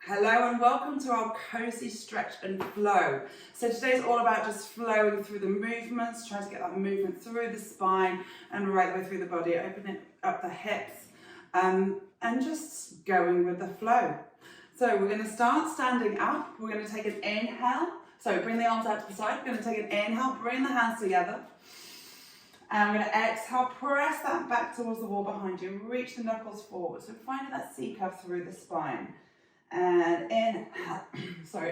Hello and welcome to our Cosy stretch and flow. So today's all about just flowing through the movements, trying to get that movement through the spine and right the way through the body, opening up the hips and just going with the flow. So we're going to start standing up. We're going to take an inhale. So bring the arms out to the side. We're going to take an inhale, bring the hands together. And we're going to exhale, press that back towards the wall behind you. Reach the knuckles forward. So finding that C curve through the spine. And inhale,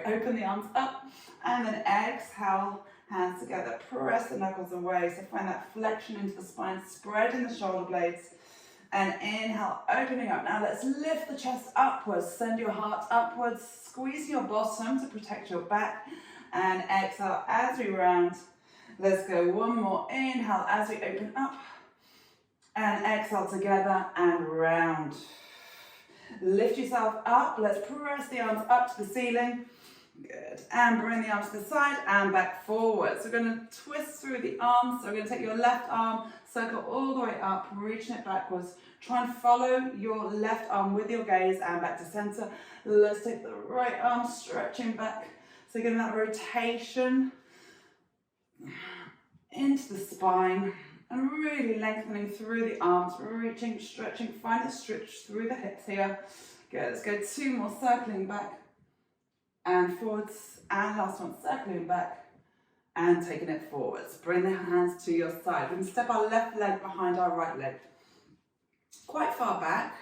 open the arms up, and then exhale, hands together, press the knuckles away, so find that flexion into the spine, spreading the shoulder blades, and inhale, opening up. Now let's lift the chest upwards, send your heart upwards, squeeze your bottom to protect your back, and exhale as we round. Let's go one more, inhale as we open up, and exhale together and round. Lift yourself up. Let's press the arms up to the ceiling. Good. And bring the arms to the side and back forward. So we're going to twist through the arms. So we're going to take your left arm, circle all the way up, reaching it backwards. Try and follow your left arm with your gaze and back to center. Let's take the right arm, stretching back. So getting that rotation into the spine. And really lengthening through the arms, reaching, stretching, find the stretch through the hips here. Good, let's go two more, circling back and forwards. And last one, circling back and taking it forwards. Bring the hands to your side. We're going to step our left leg behind our right leg. Quite far back.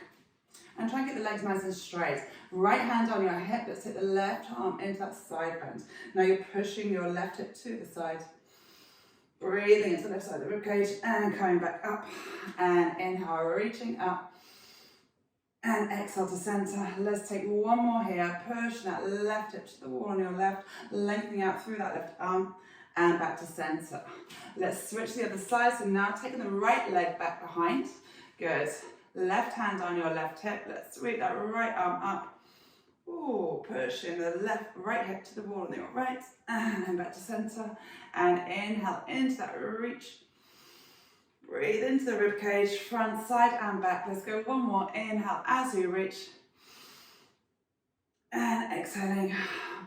And try and get the legs nice and straight. Right hand on your hip, let's take the left arm into that side bend. Now you're pushing your left hip to the side. Breathing into the left side of the ribcage and coming back up. And inhale, reaching up. And exhale to center. Let's take one more here. Push that left hip to the wall on your left. Lengthening out through that left arm. And back to center. Let's switch the other side. So now taking the right leg back behind. Good. Left hand on your left hip. Let's sweep that right arm up. Ooh, pushing the right hip to the wall on your right, and then back to center, and inhale into that reach. Breathe into the rib cage, front, side, and back. Let's go one more. Inhale as you reach, and exhaling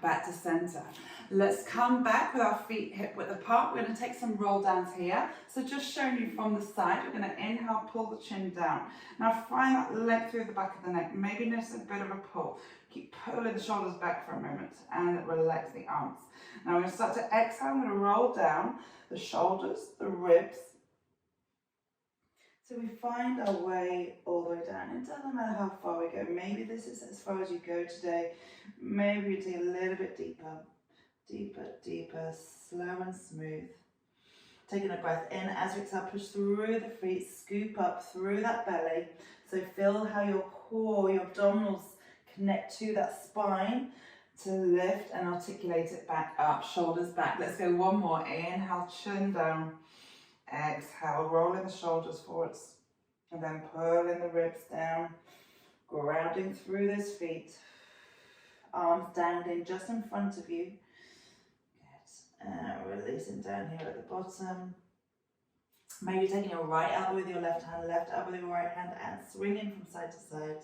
back to center. Let's come back with our feet hip width apart. We're going to take some roll downs here. So just showing you from the side, we're going to inhale, pull the chin down. Now find that length through the back of the neck. Maybe notice a bit of a pull. Keep pulling the shoulders back for a moment and relax the arms. Now we're going to start to exhale. I'm going to roll down the shoulders, the ribs. So we find our way all the way down. It doesn't matter how far we go. Maybe this is as far as you go today. Maybe we take a little bit deeper. Deeper, deeper, slow and smooth. Taking a breath in as we exhale, push through the feet, scoop up through that belly. So feel how your core, your abdominals connect to that spine to lift and articulate it back up, shoulders back. Let's go one more. Inhale, chin down. Exhale, rolling the shoulders forwards. And then pulling the ribs down, grounding through those feet. Arms dangling just in front of you. Releasing down here at the bottom. Maybe taking your right elbow with your left hand, left elbow with your right hand, and swinging from side to side.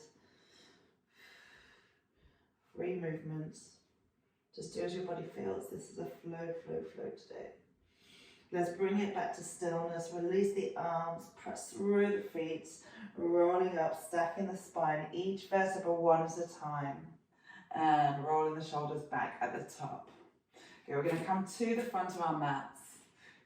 Free movements. Just do as your body feels. This is a flow, flow, flow today. Let's bring it back to stillness. Release the arms, press through the feet, rolling up, stacking the spine, each vertebra one at a time, and rolling the shoulders back at the top. Okay, we're going to come to the front of our mats.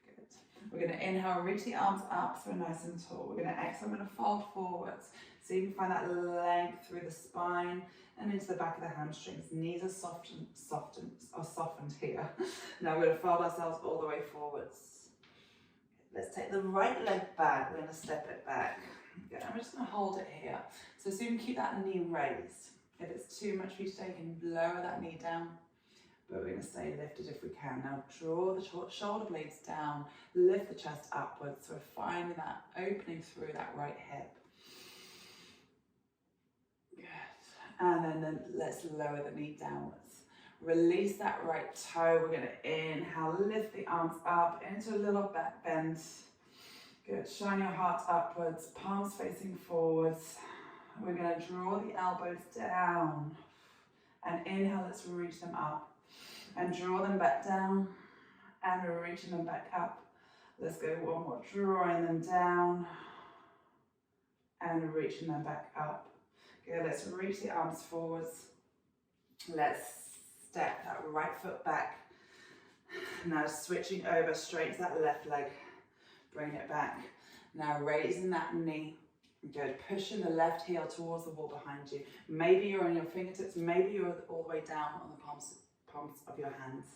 Good. We're going to inhale, reach the arms up so we're nice and tall. We're going to exhale, I'm going to fold forwards. So you can find that length through the spine and into the back of the hamstrings. Knees are softened here. Now we're going to fold ourselves all the way forwards. Let's take the right leg back. We're going to step it back. Good. I'm just going to hold it here. So you can keep that knee raised. If it's too much for you today, you can lower that knee down. But we're going to stay lifted if we can. Now draw the shoulder blades down, lift the chest upwards. So we're finding that opening through that right hip. Good. And then let's lower the knee downwards. Release that right toe. We're going to inhale, lift the arms up into a little back bend. Good. Shine your heart upwards, palms facing forwards. We're going to draw the elbows down And inhale, let's reach them up. And draw them back down. And reaching them back up. Let's go one more, drawing them down. And reaching them back up. Good, let's reach the arms forwards. Let's step that right foot back. Now switching over straight to that left leg. Bring it back. Now raising that knee. Good, pushing the left heel towards the wall behind you. Maybe you're on your fingertips, maybe you're all the way down on the palms of your hands.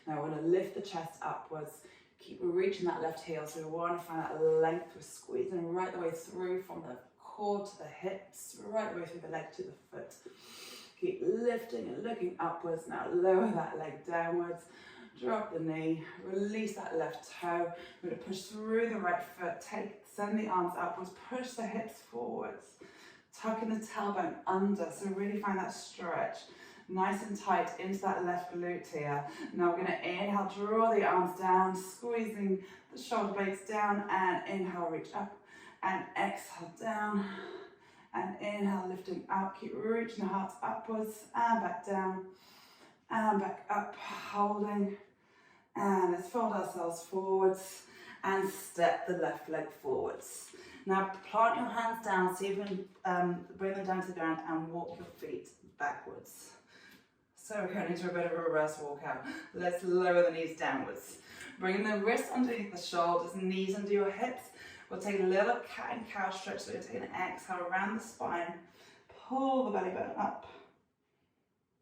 Now we're going to lift the chest upwards. Keep reaching that left heel, so we want to find that length. We're squeezing right the way through from the core to the hips, right the way through the leg to the foot. Keep lifting and looking upwards. Now lower that leg downwards. Drop the knee, release that left toe. We're going to push through the right foot, send the arms upwards, push the hips forwards, tucking the tailbone under, so really find that stretch, nice and tight into that left glute here. Now we're going to inhale, draw the arms down, squeezing the shoulder blades down, and inhale, reach up, and exhale down, and inhale, lifting up, keep reaching the heart upwards, and back down, and back up, holding. And let's fold ourselves forwards and step the left leg forwards. Now plant your hands down, so you can bring them down to the ground and walk your feet backwards. So we're going into a bit of a reverse walk out. Let's lower the knees downwards. Bring the wrists underneath the shoulders, knees under your hips. We'll take a little cat and cow stretch, so we're taking an exhale around the spine. Pull the belly button up.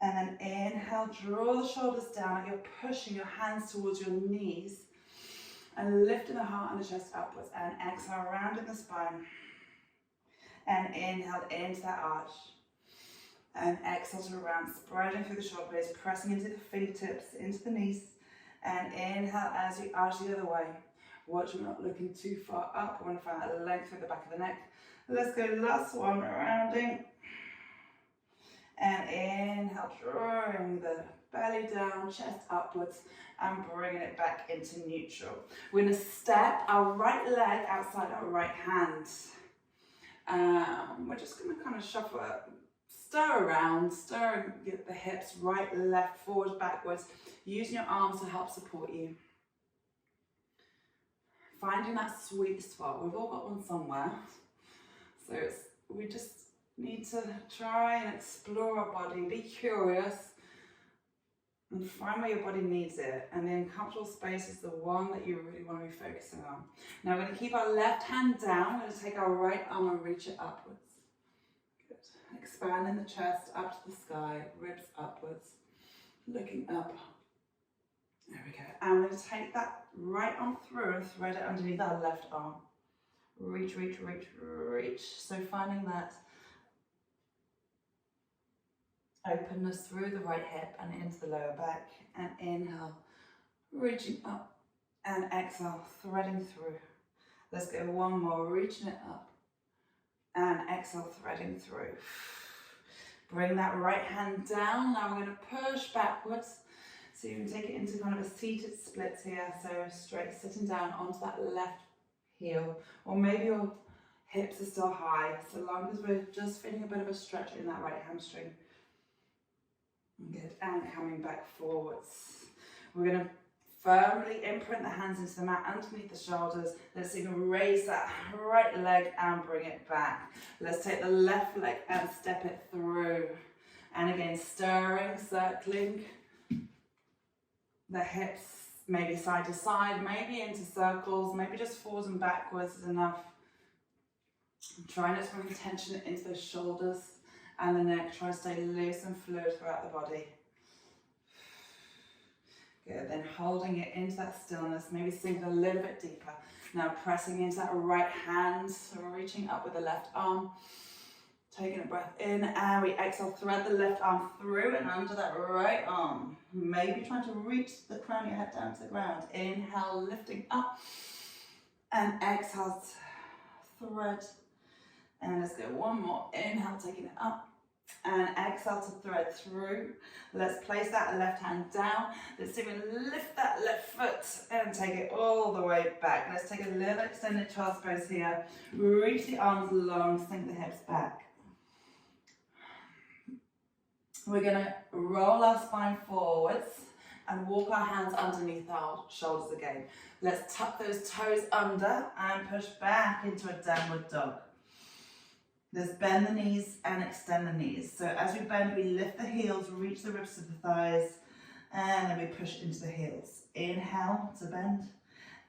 And then inhale, draw the shoulders down, like you're pushing your hands towards your knees and lifting the heart and the chest upwards, and exhale around in the spine. And inhale into that arch. And exhale to round, spreading through the shoulder blades, pressing into the fingertips, into the knees. And inhale as you arch the other way. Watch we're not looking too far up. We want to find that length through the back of the neck. Let's go last one, rounding. And inhale, drawing the belly down, chest upwards, and bringing it back into neutral. We're going to step our right leg outside our right hand. We're just going to kind of shuffle it, stir around, stir and get the hips right, left, forward, backwards, using your arms to help support you. Finding that sweet spot. We've all got one somewhere. So we just need to try and explore our body, be curious, and find where your body needs it. And the uncomfortable space is the one that you really want to be focusing on. Now we're going to keep our left hand down. We're going to take our right arm and reach it upwards. Good. Expanding the chest up to the sky, ribs upwards, looking up. There we go. And we're going to take that right arm through and thread it underneath our left arm. Reach, reach, reach, reach. So finding that openness through the right hip and into the lower back, and inhale, reaching up, and exhale, threading through. Let's go one more, reaching it up, and exhale, threading through. Bring that right hand down. Now we're going to push backwards, so you can take it into kind of a seated split here, so straight sitting down onto that left heel, or maybe your hips are still high, so long as we're just feeling a bit of a stretch in that right hamstring. Good, and coming back forwards. We're going to firmly imprint the hands into the mat underneath the shoulders. Let's even raise that right leg and bring it back. Let's take the left leg and step it through. And again, stirring, circling the hips, maybe side to side, maybe into circles, maybe just forwards and backwards is enough. Try not to bring tension into those shoulders and the neck. Try to stay loose and fluid throughout the body. Good, then holding it into that stillness, maybe sinking a little bit deeper. Now pressing into that right hand, so we're reaching up with the left arm. Taking a breath in, and we exhale, thread the left arm through and under that right arm. Maybe trying to reach the crown of your head down to the ground. Inhale, lifting up, and exhale, thread. And let's go one more. Inhale, taking it up, and exhale to thread through. Let's place that left hand down. Let's even lift that left foot and take it all the way back. Let's take a little extended child's pose here. Reach the arms long, sink the hips back. We're going to roll our spine forwards and walk our hands underneath our shoulders again. Let's tuck those toes under and push back into a downward dog. Let's bend the knees and extend the knees. So as we bend, we lift the heels, reach the ribs to the thighs, and then we push into the heels. Inhale to bend.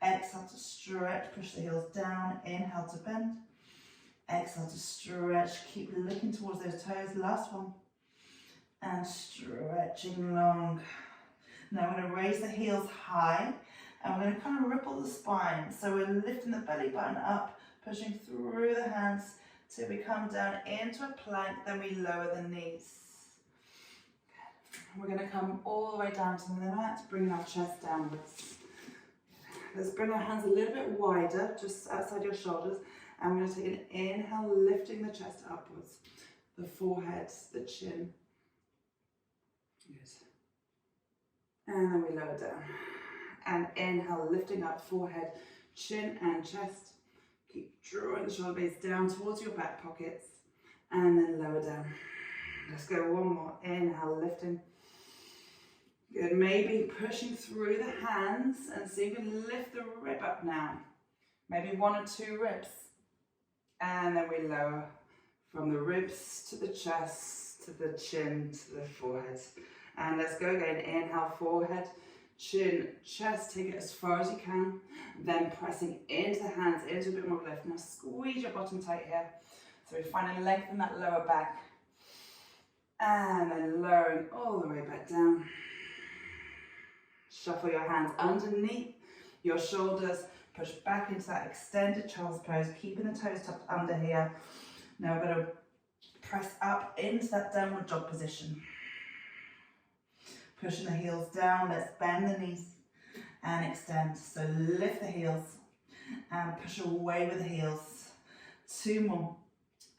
Exhale to stretch, push the heels down. Inhale to bend. Exhale to stretch. Keep looking towards those toes. Last one. And stretching long. Now we're going to raise the heels high and we're going to kind of ripple the spine. So we're lifting the belly button up, pushing through the hands till we come down into a plank, then we lower the knees. We're going to come all the way down to the mat, bring our chest downwards. Let's bring our hands a little bit wider, just outside your shoulders. And we're going to take an inhale, lifting the chest upwards, the forehead, the chin. Good. And then we lower down. And inhale, lifting up forehead, chin and chest. Keep drawing the shoulder blades down towards your back pockets. And then lower down. Let's go one more. Inhale, lifting. Good. Maybe pushing through the hands and see if you can lift the rib up now. Maybe 1 or 2 ribs. And then we lower from the ribs to the chest, to the chin, to the forehead. And let's go again. Inhale, forehead, chin, chest. Take it as far as you can. Then pressing into the hands, into a bit more lift. Now squeeze your bottom tight here. So we finally lengthen that lower back. And then lowering all the way back down. Shuffle your hands underneath your shoulders. Push back into that extended child's pose. Keeping the toes tucked under here. Now we're going to press up into that downward dog position. Pushing the heels down, let's bend the knees and extend. So lift the heels and push away with the heels. 2 more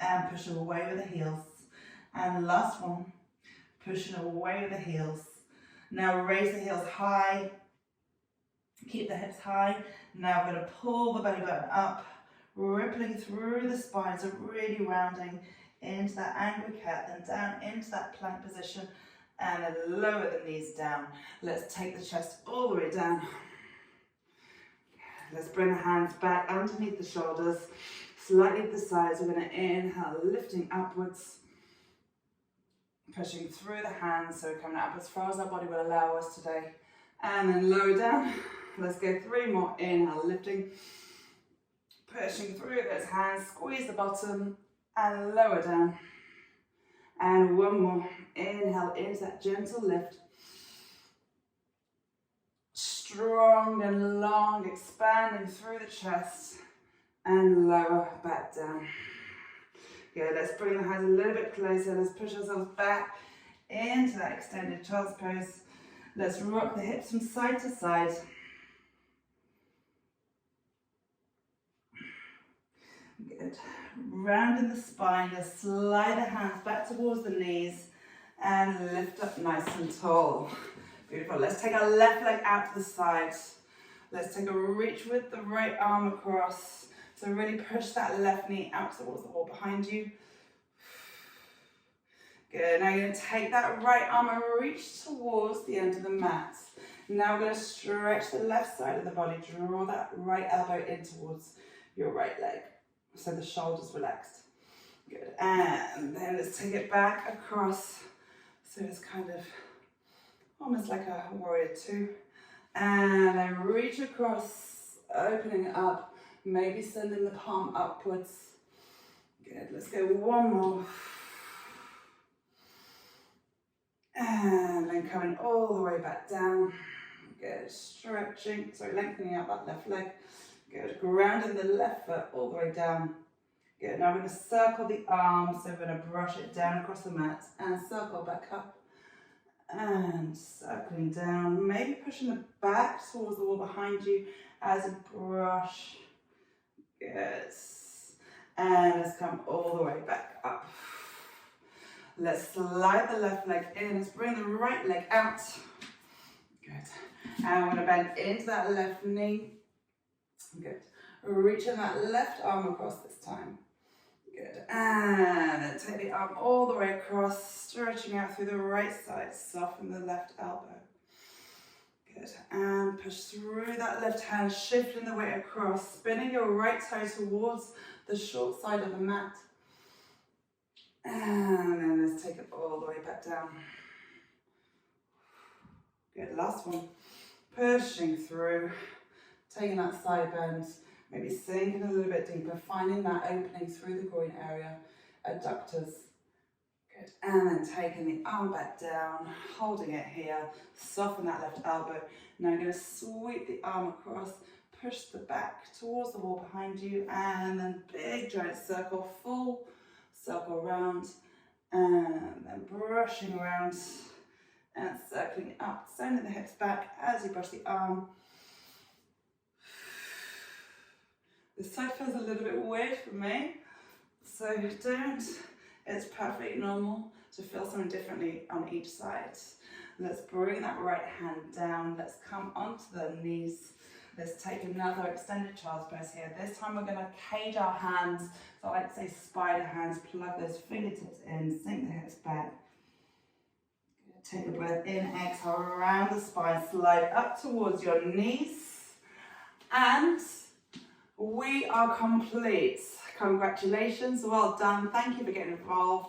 and push away with the heels. And last one, pushing away with the heels. Now raise the heels high, keep the hips high. Now we're going to pull the belly button up, rippling through the spine, so really rounding into that angry cat, then down into that plank position. And then lower the knees down. Let's take the chest all the way down. Let's bring the hands back underneath the shoulders, slightly to the sides. We're going to inhale, lifting upwards, pushing through the hands. So we're coming up as far as our body will allow us today. And then lower down. Let's go 3 more. Inhale, lifting, pushing through those hands. Squeeze the bottom and lower down. And 1 more. Inhale into that gentle lift. Strong and long, expanding through the chest. And lower back down. Good, let's bring the hands a little bit closer. Let's push ourselves back into that extended child's pose. Let's rock the hips from side to side. Good. Rounding the spine, just slide the hands back towards the knees and lift up nice and tall. Beautiful. Let's take our left leg out to the side. Let's take a reach with the right arm across. So really push that left knee out towards the wall behind you. Good. Now you're going to take that right arm and reach towards the end of the mat. Now we're going to stretch the left side of the body. Draw that right elbow in towards your right leg. So the shoulders relaxed. Good. And then let's take it back across. So it's kind of almost like a warrior 2. And then reach across, opening up, maybe sending the palm upwards. Good. Let's go 1 more. And then coming all the way back down. Good. Stretching, lengthening out that left leg. Good. Grounding the left foot all the way down. Good. Now we're going to circle the arms. So we're going to brush it down across the mat and circle back up. And circling down. Maybe pushing the back towards the wall behind you as you brush. Good. And let's come all the way back up. Let's slide the left leg in. Let's bring the right leg out. Good. And we're going to bend into that left knee. Good. Reaching that left arm across this time. Good. And then take the arm all the way across, stretching out through the right side. Soften the left elbow. Good. And push through that left hand, shifting the weight across, spinning your right toe towards the short side of the mat. And then let's take it all the way back down. Good. Last one. Pushing through, taking that side bend, maybe sinking a little bit deeper, finding that opening through the groin area, adductors. Good. And then taking the arm back down, holding it here, soften that left elbow. Now you're going to sweep the arm across, push the back towards the wall behind you, and then big giant circle, full circle round, and then brushing around and circling up, sending the hips back as you brush the arm. This side feels a little bit weird for me, so don't. It's perfectly normal to feel something differently on each side. Let's bring that right hand down. Let's come onto the knees. Let's take another extended child's pose here. This time we're going to cage our hands. So I like to say spider hands. Plug those fingertips in, sink the hips back. Take a breath in, exhale around the spine, slide up towards your knees. And we are complete. Congratulations, well done. Thank you for getting involved.